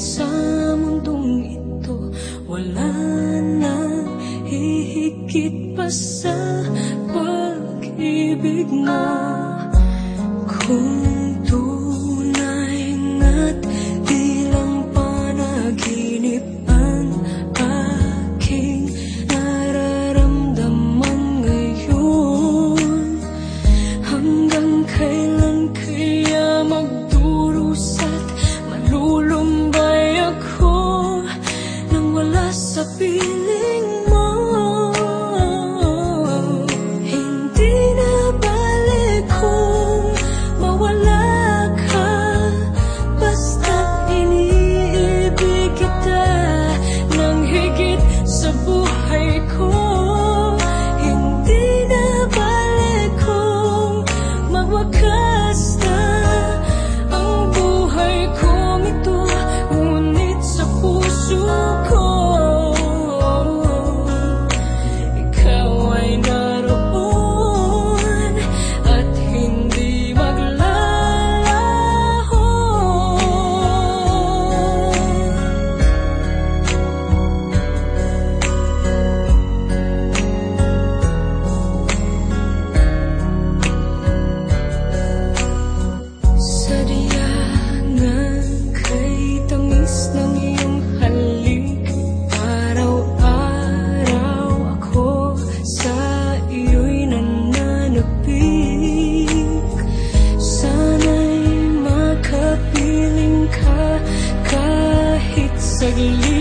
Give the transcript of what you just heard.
sa mundong ito, wala nang hihigit pa sa pag-ibig mo. Kung tunay nga't di lang panaginip ang aking nararamdaman ngayon, hanggang kailan kaya magdurusa't malulumbay ako nang wala sa piling mo? Hindi na balik kung mawala ka, basta't iniibig kita ng higit sa buhay ko. Hindi na balik kung magwakas na ang buhay kong ito, ngunit sa puso ko ikaw ay naroon at hindi maglalaho. Sadya nga kay tangis ng iyong halik, araw-araw ako sa iyo'y nananapik. Sana'y makapiling ka kahit saglit.